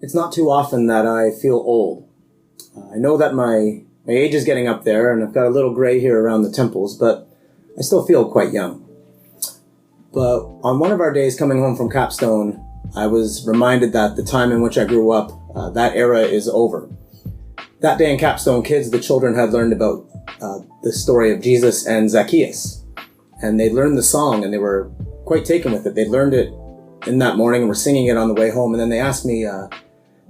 It's not too often that I feel old. I know that my age is getting up there, and I've got a little gray here around the temples, but I still feel quite young. But on one of our days coming home from Capstone, I was reminded that the time in which I grew up, that era is over. That day in Capstone Kids, the children had learned about the story of Jesus and Zacchaeus. And they learned the song, and they were quite taken with it. They learned it in that morning and were singing it on the way home. And then they asked me,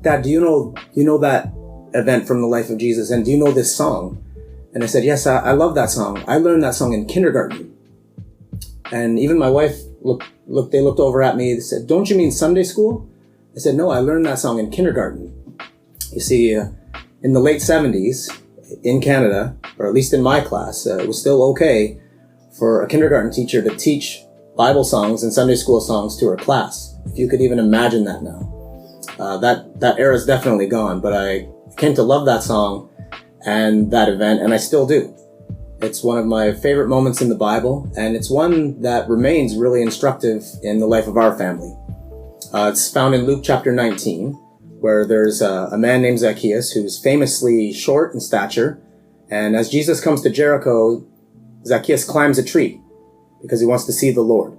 Dad, do you know that event from the life of Jesus? And do you know this song? And I said, yes, I love that song. I learned that song in kindergarten. And even my wife they looked over at me. They said, don't you mean Sunday school? I said, no, I learned that song in kindergarten. You see, in the late 70s in Canada, or at least in my class, it was still okay for a kindergarten teacher to teach Bible songs and Sunday school songs to her class. If you could even imagine that now. That era is definitely gone, but I came to love that song and that event, and I still do. It's one of my favorite moments in the Bible, and it's one that remains really instructive in the life of our family. It's found in Luke chapter 19, where there's a man named Zacchaeus who's famously short in stature, and as Jesus comes to Jericho, Zacchaeus climbs a tree because he wants to see the Lord.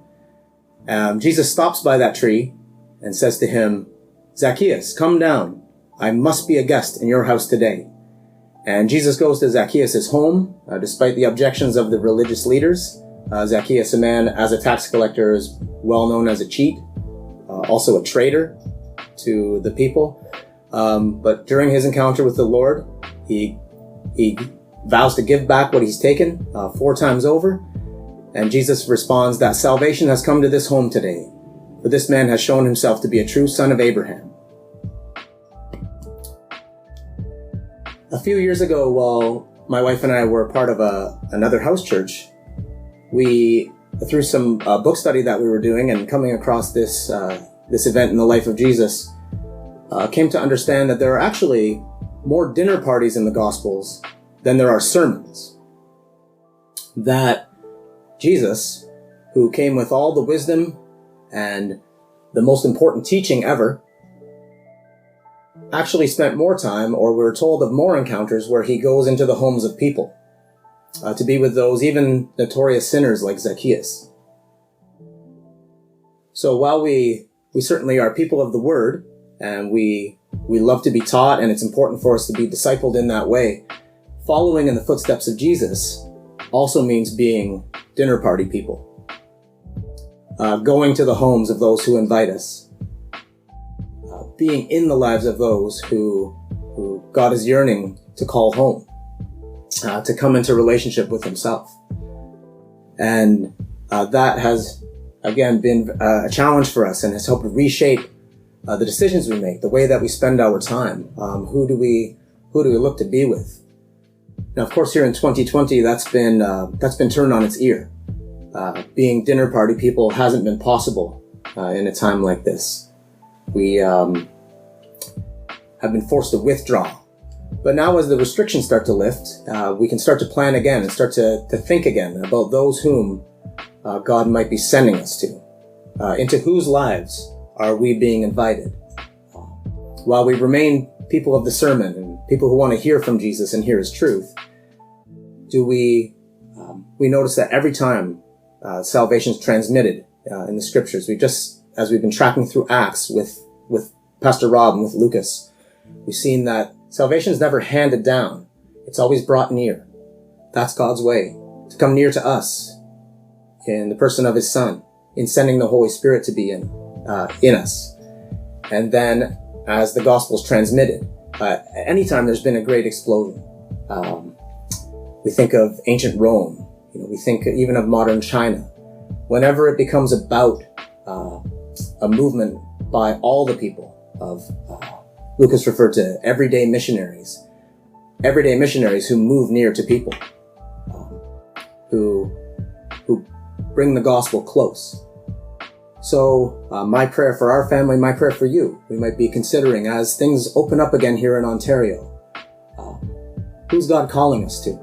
Jesus stops by that tree and says to him, Zacchaeus, come down. I must be a guest in your house today. And Jesus goes to Zacchaeus' home, despite the objections of the religious leaders. Zacchaeus, a man as a tax collector, is well known as a cheat, also a traitor to the people. But during his encounter with the Lord, he vows to give back what he's taken 4 times over. And Jesus responds that salvation has come to this home today, for this man has shown himself to be a true son of Abraham. A few years ago, while my wife and I were part of another house church, we, through some book study that we were doing and coming across this event in the life of Jesus, came to understand that there are actually more dinner parties in the Gospels than there are sermons. That Jesus, who came with all the wisdom and the most important teaching ever, actually spent more time, or we're told of more encounters where he goes into the homes of people to be with those even notorious sinners like Zacchaeus. So while we certainly are people of the Word, and we love to be taught, and it's important for us to be discipled in that way, following in the footsteps of Jesus also means being dinner party people, going to the homes of those who invite us, being in the lives of those who God is yearning to call home, to come into relationship with himself. And that has, again, been a challenge for us and has helped reshape the decisions we make, the way that we spend our time. Who do we look to be with? Now, of course, here in 2020, that's been turned on its ear. Being dinner party people hasn't been possible in a time like this. We have been forced to withdraw. But now as the restrictions start to lift, we can start to plan again and start to think again about those whom God might be sending us to. Into whose lives are we being invited? While we remain people of the sermon and people who want to hear from Jesus and hear his truth, do we notice that every time salvation is transmitted in the scriptures, as we've been tracking through Acts with Pastor Rob and with Lucas, we've seen that salvation is never handed down. It's always brought near. That's God's way, to come near to us in the person of his Son, in sending the Holy Spirit to be in us. And then as the gospel is transmitted, anytime there's been a great explosion, we think of ancient Rome, we think even of modern China. Whenever it becomes about a movement by all the people of, Lucas referred to everyday missionaries who move near to people, who bring the gospel close. So my prayer for our family, my prayer for you, we might be considering as things open up again here in Ontario, who's God calling us to?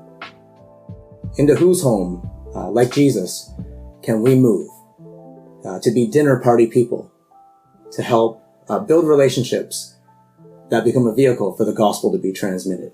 Into whose home, like Jesus, can we move to be dinner party people, to help build relationships that become a vehicle for the gospel to be transmitted.